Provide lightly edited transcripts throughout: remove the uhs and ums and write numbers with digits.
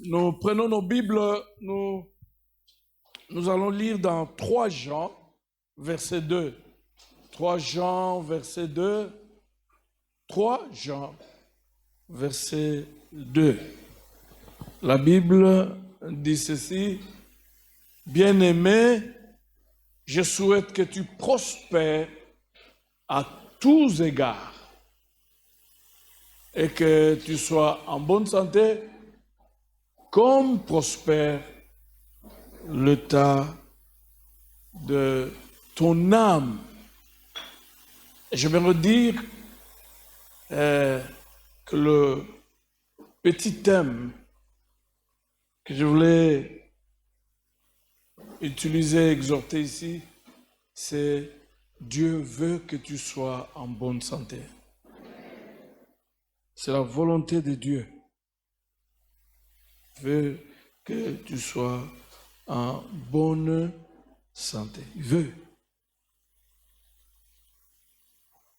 Nous prenons nos Bibles, nous allons lire dans 3 Jean, verset 2. 3 Jean, verset 2. 3 Jean, verset 2. La Bible dit ceci: Bien-aimé, je souhaite que tu prospères à tous égards et que tu sois en bonne santé comme prospère l'état de ton âme. Et je vais redire que le petit thème que je voulais utiliser, exhorter ici, c'est Dieu veut que tu sois en bonne santé. C'est la volonté de Dieu. Il veut que tu sois en bonne santé. Il veut.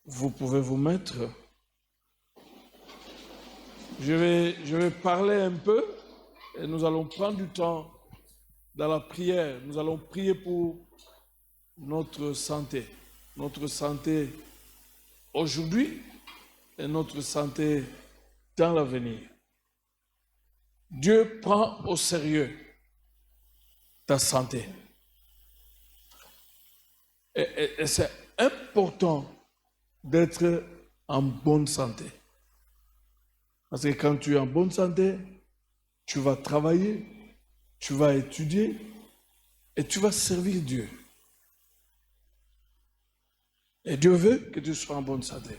Vous pouvez vous mettre. Je vais parler un peu et nous allons prendre du temps dans la prière. Nous allons prier pour notre santé. Notre santé aujourd'hui et notre santé dans l'avenir. Dieu prend au sérieux ta santé. Et c'est important d'être en bonne santé. Parce que quand tu es en bonne santé, tu vas travailler, tu vas étudier et tu vas servir Dieu. Et Dieu veut que tu sois en bonne santé.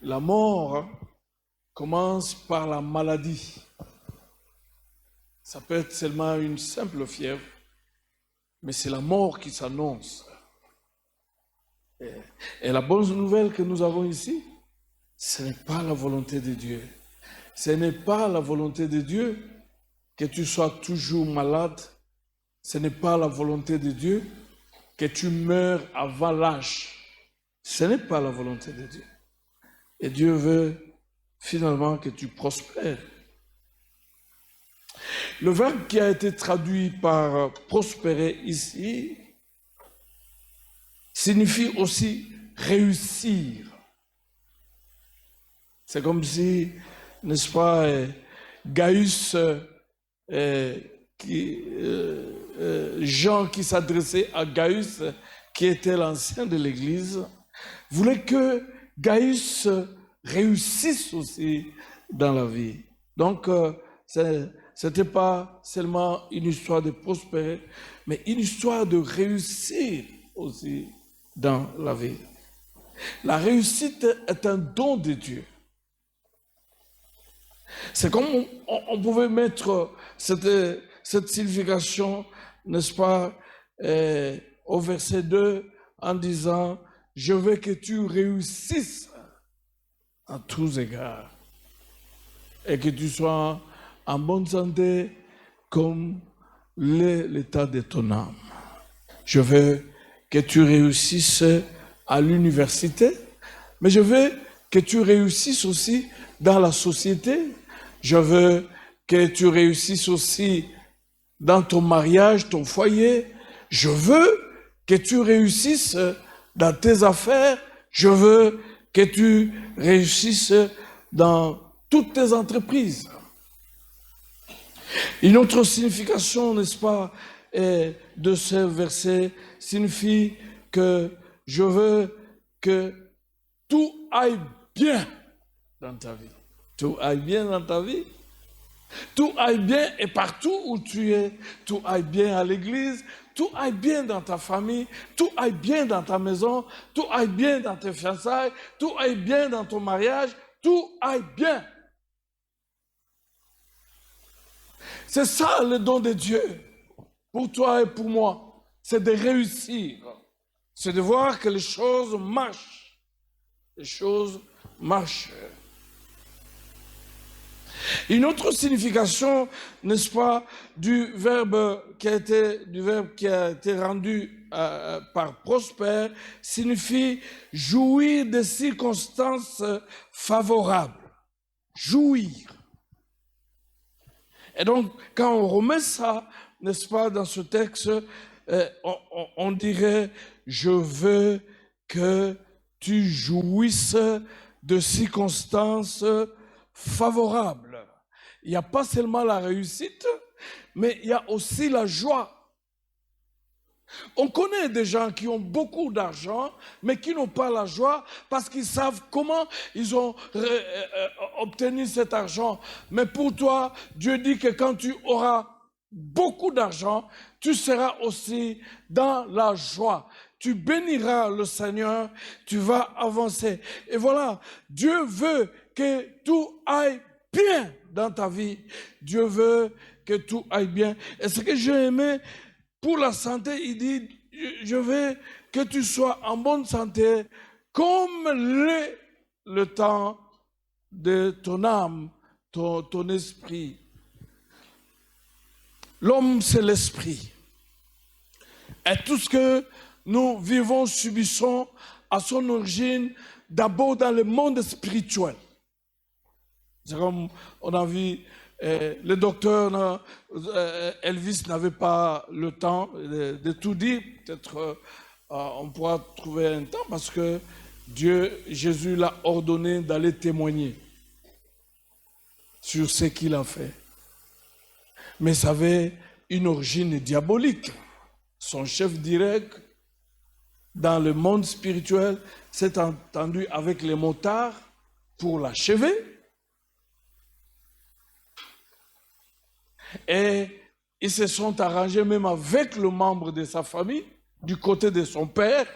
La mort commence par la maladie. Ça peut être seulement une simple fièvre, mais c'est la mort qui s'annonce. Et la bonne nouvelle que nous avons ici, ce n'est pas la volonté de Dieu. Ce n'est pas la volonté de Dieu que tu sois toujours malade. Ce n'est pas la volonté de Dieu que tu meurs avant l'âge. Ce n'est pas la volonté de Dieu. Et Dieu veut finalement que tu prospères. Le verbe qui a été traduit par prospérer ici signifie aussi réussir. C'est comme si, n'est-ce pas, Gaius, Jean qui s'adressait à Gaius, qui était l'ancien de l'Église, voulait que Gaius réussisse aussi dans la vie. Donc, ce n'était pas seulement une histoire de prospérer, mais une histoire de réussir aussi dans la vie. La réussite est un don de Dieu. C'est comme on pouvait mettre cette signification, n'est-ce pas, au verset 2 en disant « Je veux que tu réussisses à tous égards et que tu sois en bonne santé comme l'état de ton âme. Je veux que tu réussisses à l'université, mais je veux que tu réussisses aussi dans la société. Je veux que tu réussisses aussi dans ton mariage, ton foyer. Je veux que tu réussisses dans tes affaires. Je veux que tu réussisses dans toutes tes entreprises. Une autre signification, n'est-ce pas, de ce verset signifie que je veux que tout aille bien dans ta vie. Tout aille bien dans ta vie. Tout aille bien et partout où tu es. Tout aille bien à l'église. Tout aille bien dans ta famille. Tout aille bien dans ta maison. Tout aille bien dans tes fiançailles. Tout aille bien dans ton mariage. Tout aille bien. C'est ça le don de Dieu pour toi et pour moi. C'est de réussir. C'est de voir que les choses marchent. Les choses marchent. Une autre signification, n'est-ce pas, du verbe qui a été rendu par prospère, signifie jouir des circonstances favorables. Jouir. Et donc, quand on remet ça, n'est-ce pas, dans ce texte, on dirait, je veux que tu jouisses de circonstances favorables. Il n'y a pas seulement la réussite, mais il y a aussi la joie. On connaît des gens qui ont beaucoup d'argent, mais qui n'ont pas la joie parce qu'ils savent comment ils ont obtenu cet argent. Mais pour toi, Dieu dit que quand tu auras beaucoup d'argent, tu seras aussi dans la joie. Tu béniras le Seigneur, tu vas avancer. Et voilà, Dieu veut que tout aille bien dans ta vie. Dieu veut que tout aille bien. Et ce que j'ai aimé, pour la santé, il dit, je veux que tu sois en bonne santé comme le temps de ton âme, ton esprit. L'homme, c'est l'esprit. Et tout ce que nous vivons, subissons, à son origine, d'abord dans le monde spirituel. C'est comme on a vu, le docteur Elvis n'avait pas le temps de tout dire. Peut-être on pourra trouver un temps parce que Jésus l'a ordonné d'aller témoigner sur ce qu'il a fait. Mais ça avait une origine diabolique. Son chef direct dans le monde spirituel s'est entendu avec les motards pour l'achever. Et ils se sont arrangés même avec le membre de sa famille, du côté de son père,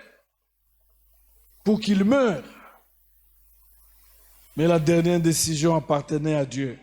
pour qu'il meure. Mais la dernière décision appartenait à Dieu.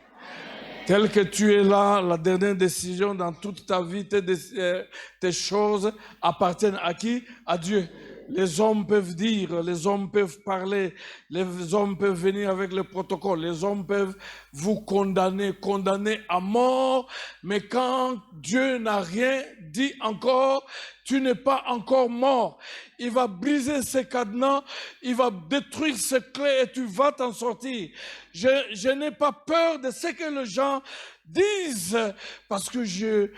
Tel que tu es là, la dernière décision dans toute ta vie, tes choses appartiennent à qui? À Dieu. Les hommes peuvent dire, les hommes peuvent parler, les hommes peuvent venir avec le protocole, les hommes peuvent vous condamner à mort, mais quand Dieu n'a rien dit encore, tu n'es pas encore mort. Il va briser ces cadenas, il va détruire ces clés et tu vas t'en sortir. Je n'ai pas peur de ce que les gens disent, parce que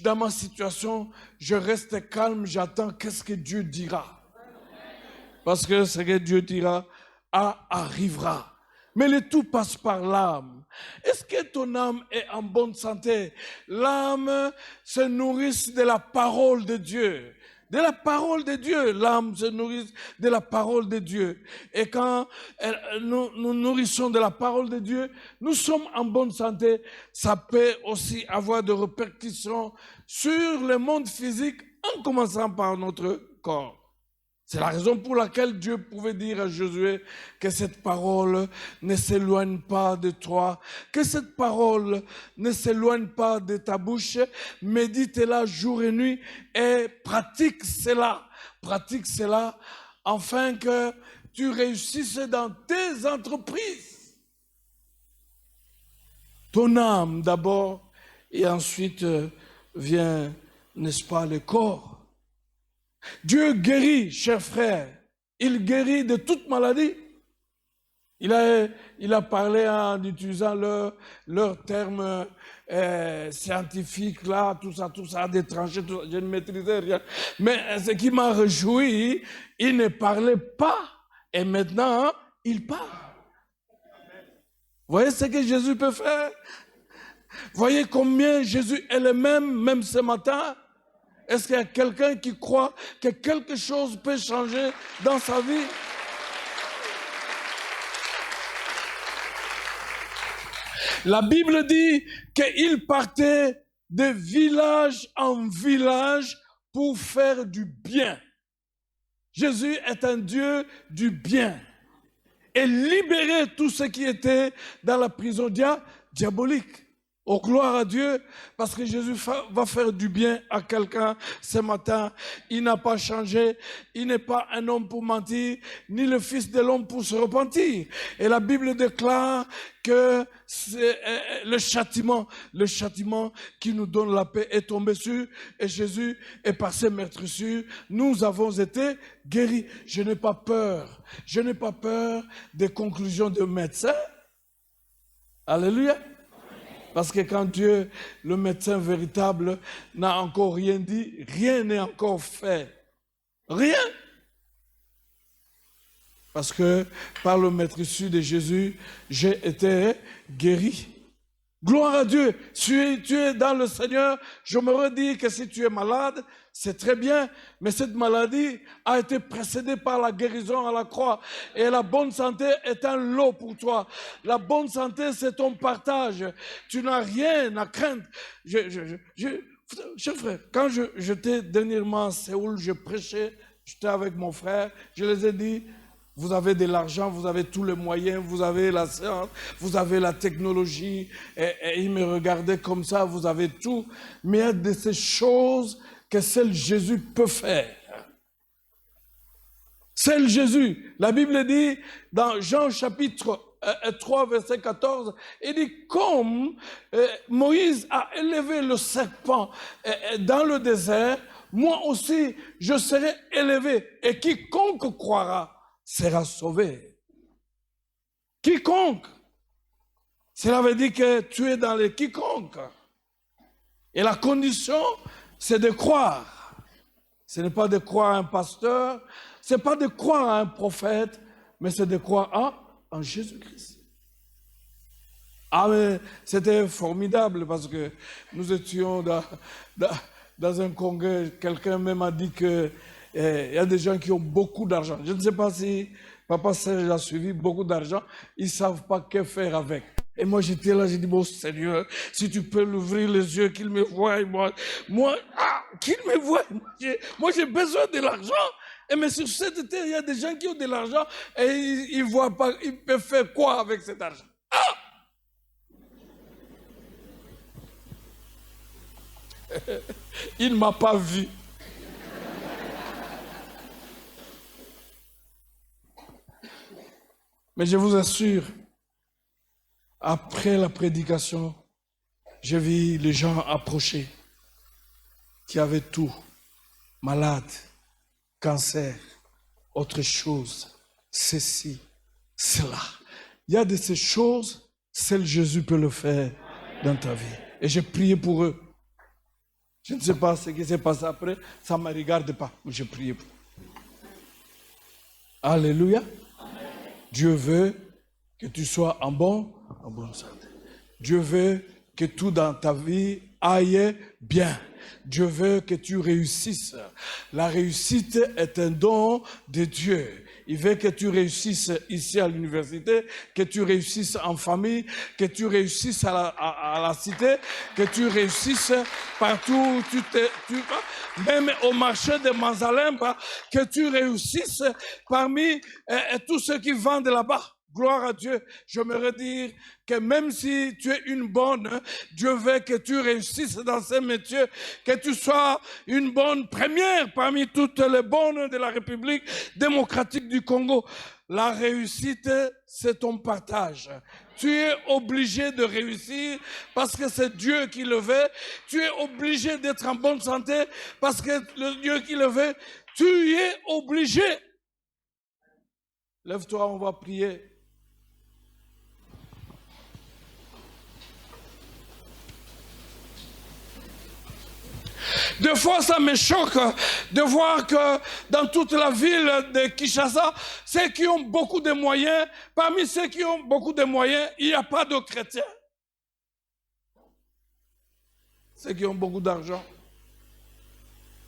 dans ma situation, je reste calme, j'attends qu'est-ce que Dieu dira. Parce que ce que Dieu dira arrivera. Mais le tout passe par l'âme. Est-ce que ton âme est en bonne santé? L'âme se nourrit de la parole de Dieu. De la parole de Dieu. L'âme se nourrit de la parole de Dieu. Et quand nous nourrissons de la parole de Dieu, nous sommes en bonne santé. Ça peut aussi avoir des répercussions sur le monde physique, en commençant par notre corps. C'est la raison pour laquelle Dieu pouvait dire à Josué que cette parole ne s'éloigne pas de toi, que cette parole ne s'éloigne pas de ta bouche, médite-la jour et nuit et pratique cela afin que tu réussisses dans tes entreprises. Ton âme d'abord et ensuite vient, n'est-ce pas, le corps. Dieu guérit, chers frères. Il guérit de toute maladie. Il a parlé en utilisant leurs termes scientifiques, là, tout ça, des tranchées, tout ça. Je ne maîtrisais rien. Mais ce qui m'a réjoui, il ne parlait pas. Et maintenant, il parle. Voyez ce que Jésus peut faire? Voyez combien Jésus est le même ce matin? Est-ce qu'il y a quelqu'un qui croit que quelque chose peut changer dans sa vie? La Bible dit qu'il partait de village en village pour faire du bien. Jésus est un Dieu du bien. Et libérer tout ce qui était dans la prison diabolique. Oh, gloire à Dieu, parce que Jésus va faire du bien à quelqu'un ce matin. Il n'a pas changé, il n'est pas un homme pour mentir, ni le fils de l'homme pour se repentir. Et la Bible déclare que c'est le châtiment qui nous donne la paix est tombé sur, et Jésus est par ses meurtrissures, nous avons été guéris. Je n'ai pas peur des conclusions de médecins. Alléluia. Parce que quand Dieu, le médecin véritable, n'a encore rien dit, rien n'est encore fait. Rien. Parce que par le maîtrise de Jésus, j'ai été guéri. Gloire à Dieu. Tu es dans le Seigneur. Je me redis que si tu es malade, c'est très bien, mais cette maladie a été précédée par la guérison à la croix. Et la bonne santé est un lot pour toi. La bonne santé, c'est ton partage. Tu n'as rien à craindre. Cher frère, quand j'étais dernièrement à Séoul, je prêchais, j'étais avec mon frère, je les ai dit, vous avez de l'argent, vous avez tous les moyens, vous avez la science, vous avez la technologie. Et ils me regardaient comme ça, vous avez tout. Mais il y a de ces choses que seul Jésus peut faire. Seul Jésus. La Bible dit, dans Jean chapitre 3, verset 14, il dit, comme Moïse a élevé le serpent dans le désert, moi aussi, je serai élevé. Et quiconque croira sera sauvé. Quiconque. Cela veut dire que tu es dans les quiconque. Et la condition, c'est de croire. Ce n'est pas de croire à un pasteur, ce n'est pas de croire à un prophète, mais c'est de croire en Jésus-Christ. Ah, mais c'était formidable parce que nous étions dans un congrès, quelqu'un même a dit que il y a des gens qui ont beaucoup d'argent. Je ne sais pas si Papa Serge a suivi beaucoup d'argent. Ils ne savent pas que faire avec. Et moi, j'étais là, j'ai dit, bon Seigneur, si tu peux l'ouvrir les yeux, qu'il me voie, qu'il me voie. Moi, j'ai besoin de l'argent. Et mais sur cette terre, il y a des gens qui ont de l'argent et ils ne voient pas, ils peuvent faire quoi avec cet argent? Il ne m'a pas vu. Mais je vous assure, après la prédication, j'ai vu les gens approcher, qui avaient tout, malades, cancer, autre chose, ceci, cela. Il y a de ces choses, seul Jésus peut le faire dans ta vie. Et j'ai prié pour eux. Je ne sais pas ce qui s'est passé après, ça ne me regarde pas, mais j'ai prié pour eux. Alléluia. Dieu veut que tu sois en bonne santé. Dieu veut que tout dans ta vie aille bien. Dieu veut que tu réussisses. La réussite est un don de Dieu. Il veut que tu réussisses ici à l'université, que tu réussisses en famille, que tu réussisses à la cité, que tu réussisses partout où tu vas, même au marché de Manzalem, que tu réussisses parmi tous ceux qui vendent là-bas. Gloire à Dieu. Je me redis que même si tu es une bonne, Dieu veut que tu réussisses dans ces métiers, que tu sois une bonne première parmi toutes les bonnes de la République démocratique du Congo. La réussite, c'est ton partage. Tu es obligé de réussir parce que c'est Dieu qui le veut. Tu es obligé d'être en bonne santé parce que le Dieu qui le veut. Tu es obligé. Lève-toi, on va prier. Des fois, ça me choque de voir que dans toute la ville de Kinshasa, ceux qui ont beaucoup de moyens, parmi ceux qui ont beaucoup de moyens, il n'y a pas de chrétiens. Ceux qui ont beaucoup d'argent.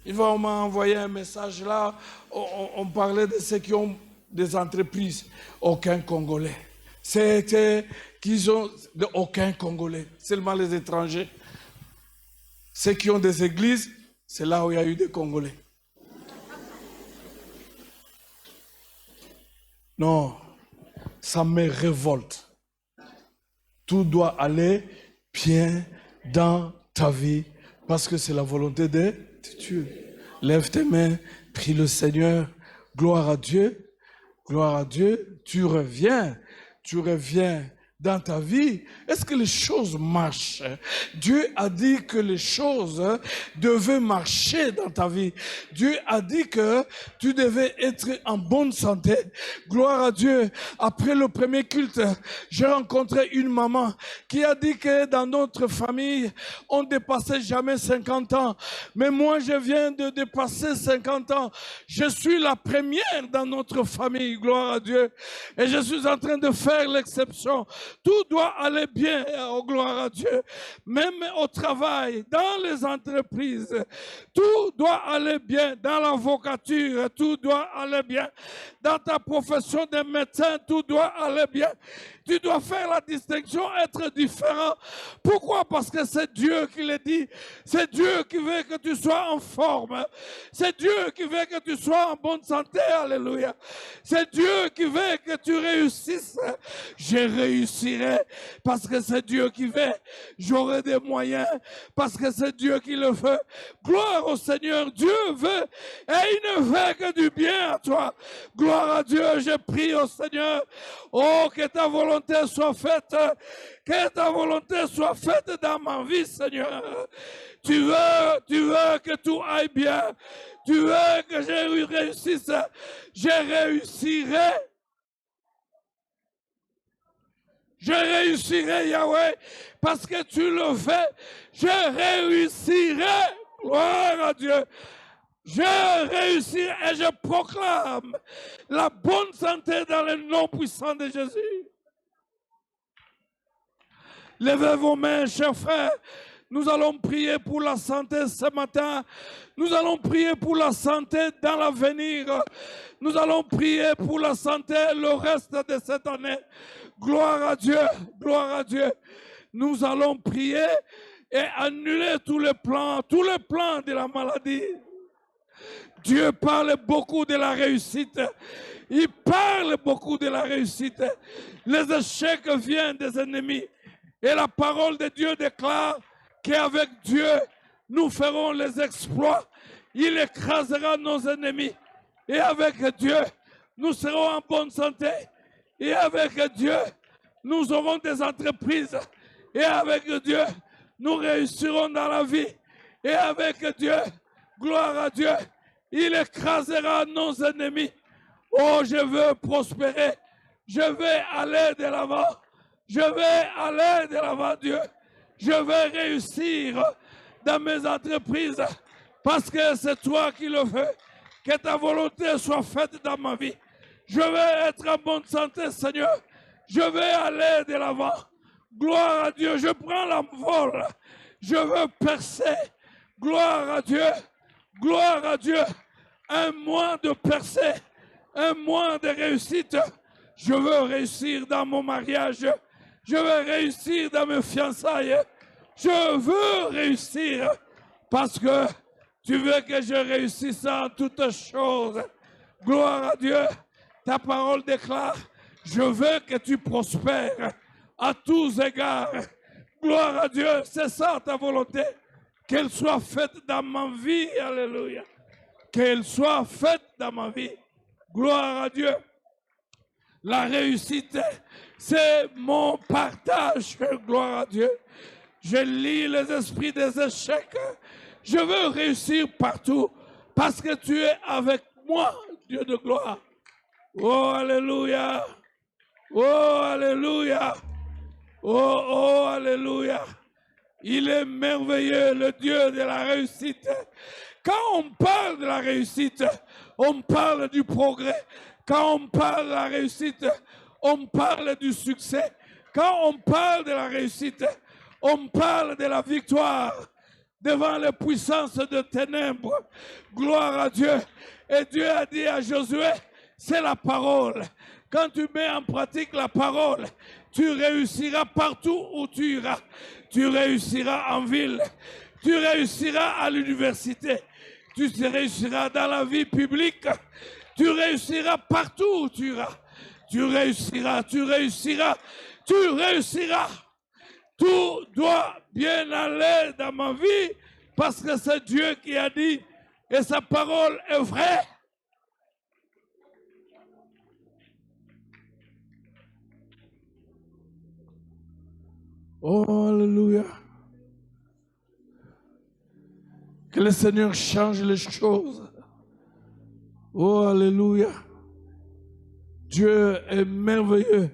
Une fois, on m'a envoyé un message là, on parlait de ceux qui ont des entreprises. Aucun Congolais. C'était qu'ils ont aucun Congolais, seulement les étrangers. Ceux qui ont des églises, c'est là où il y a eu des Congolais. Non, ça me révolte. Tout doit aller bien dans ta vie parce que c'est la volonté de Dieu. Lève tes mains, prie le Seigneur. Gloire à Dieu. Gloire à Dieu. Tu reviens dans ta vie? Est-ce que les choses marchent? Dieu a dit que les choses devaient marcher dans ta vie. Dieu a dit que tu devais être en bonne santé. Gloire à Dieu. Après le premier culte, j'ai rencontré une maman qui a dit que dans notre famille, on ne dépassait jamais 50 ans. Mais moi, je viens de dépasser 50 ans. Je suis la première dans notre famille. Gloire à Dieu. Et je suis en train de faire l'exception. Tout doit aller bien, oh gloire à Dieu. Même au travail, dans les entreprises, tout doit aller bien. Dans l'avocature, tout doit aller bien. Dans ta profession de médecin, tout doit aller bien. Tu dois faire la distinction, être différent. Pourquoi? Parce que c'est Dieu qui le dit. C'est Dieu qui veut que tu sois en forme. C'est Dieu qui veut que tu sois en bonne santé. Alléluia. C'est Dieu qui veut que tu réussisses. Je réussirai parce que c'est Dieu qui veut. J'aurai des moyens parce que c'est Dieu qui le veut. Gloire au Seigneur. Dieu veut et il ne veut que du bien à toi. Gloire à Dieu. Je prie au Seigneur. Oh, que ta volonté soit faite. Que ta volonté soit faite dans ma vie, Seigneur. Tu veux que tout aille bien. Tu veux que je réussisse. Je réussirai. Je réussirai, Yahweh, parce que tu le fais. Je réussirai. Gloire à Dieu. Je réussirai et je proclame la bonne santé dans le nom puissant de Jésus. Levez vos mains, chers frères. Nous allons prier pour la santé ce matin. Nous allons prier pour la santé dans l'avenir. Nous allons prier pour la santé le reste de cette année. Gloire à Dieu, gloire à Dieu. Nous allons prier et annuler tous les plans de la maladie. Dieu parle beaucoup de la réussite. Il parle beaucoup de la réussite. Les échecs viennent des ennemis. Et la parole de Dieu déclare qu'avec Dieu, nous ferons les exploits. Il écrasera nos ennemis. Et avec Dieu, nous serons en bonne santé. Et avec Dieu, nous aurons des entreprises. Et avec Dieu, nous réussirons dans la vie. Et avec Dieu, gloire à Dieu, il écrasera nos ennemis. Oh, je veux prospérer. Je vais aller de l'avant. Je vais aller de l'avant, Dieu. Je vais réussir dans mes entreprises parce que c'est toi qui le fais. Que ta volonté soit faite dans ma vie. Je vais être en bonne santé, Seigneur. Je vais aller de l'avant. Gloire à Dieu. Je prends l'envol. Je veux percer. Gloire à Dieu. Gloire à Dieu. Un mois de percée. Un mois de réussite. Je veux réussir dans mon mariage. Je veux réussir dans mes fiançailles. Je veux réussir parce que tu veux que je réussisse en toutes choses. Gloire à Dieu. Ta parole déclare, je veux que tu prospères à tous égards. Gloire à Dieu. C'est ça ta volonté. Qu'elle soit faite dans ma vie. Alléluia. Qu'elle soit faite dans ma vie. Gloire à Dieu. La réussite, c'est mon partage. Gloire à Dieu. Je lis les esprits des échecs. Je veux réussir partout parce que tu es avec moi, Dieu de gloire. Oh, alléluia. Oh, alléluia. Oh, oh, alléluia. Il est merveilleux, le Dieu de la réussite. Quand on parle de la réussite, on parle du progrès. Quand on parle de la réussite, on parle du succès. Quand on parle de la réussite, on parle de la victoire devant les puissances de ténèbres. Gloire à Dieu. Et Dieu a dit à Josué, c'est la parole. Quand tu mets en pratique la parole, tu réussiras partout où tu iras. Tu réussiras en ville. Tu réussiras à l'université. Tu réussiras dans la vie publique. Tu réussiras partout où tu iras. Tu réussiras, tu réussiras, tu réussiras. Tout doit bien aller dans ma vie parce que c'est Dieu qui a dit et sa parole est vraie. Oh, alléluia. Que le Seigneur change les choses. Oh, alléluia. Dieu est merveilleux.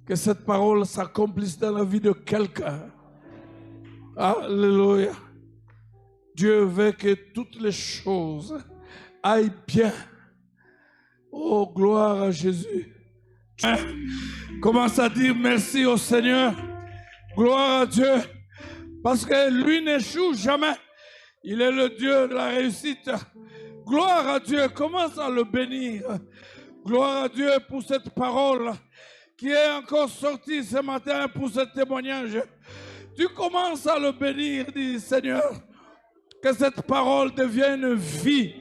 Que cette parole s'accomplisse dans la vie de quelqu'un. Alléluia. Dieu veut que toutes les choses aillent bien. Oh, gloire à Jésus. Commence à dire merci au Seigneur. Gloire à Dieu. Parce que lui n'échoue jamais. Il est le Dieu de la réussite. Gloire à Dieu. Commence à le bénir. Gloire à Dieu pour cette parole qui est encore sortie ce matin pour ce témoignage. Tu commences à le bénir, dis Seigneur. Que cette parole devienne vie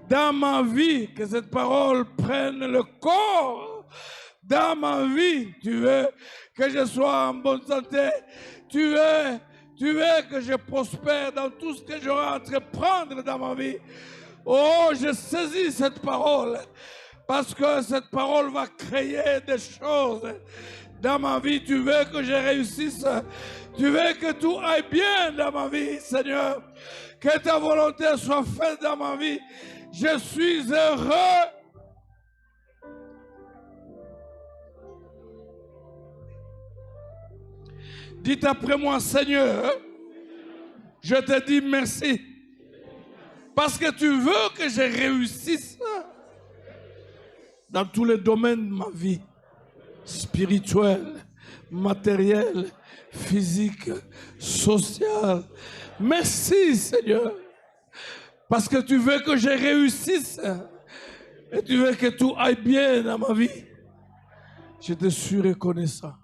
dans ma vie. Que cette parole prenne le corps dans ma vie. Tu veux que je sois en bonne santé. Tu veux que je prospère dans tout ce que j'aurai à entreprendre dans ma vie. Oh, je saisis cette parole. Parce que cette parole va créer des choses dans ma vie. Tu veux que je réussisse. Tu veux que tout aille bien dans ma vie, Seigneur. Que ta volonté soit faite dans ma vie. Je suis heureux. Dites après moi, Seigneur, je te dis merci. Parce que tu veux que je réussisse dans tous les domaines de ma vie. Spirituel, matériel, physique, social. Merci, Seigneur. Parce que tu veux que je réussisse. Et tu veux que tout aille bien dans ma vie. Je te suis reconnaissant.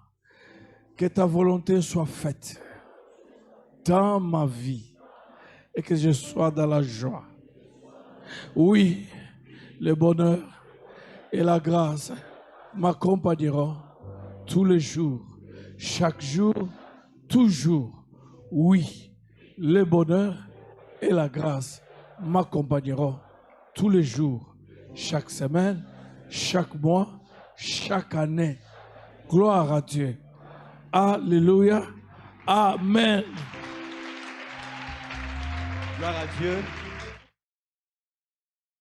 Que ta volonté soit faite dans ma vie. Et que je sois dans la joie. Oui, le bonheur et la grâce m'accompagneront tous les jours, chaque jour, toujours. Oui, le bonheur et la grâce m'accompagneront tous les jours, chaque semaine, chaque mois, chaque année. Gloire à Dieu. Alléluia. Amen. Gloire à Dieu.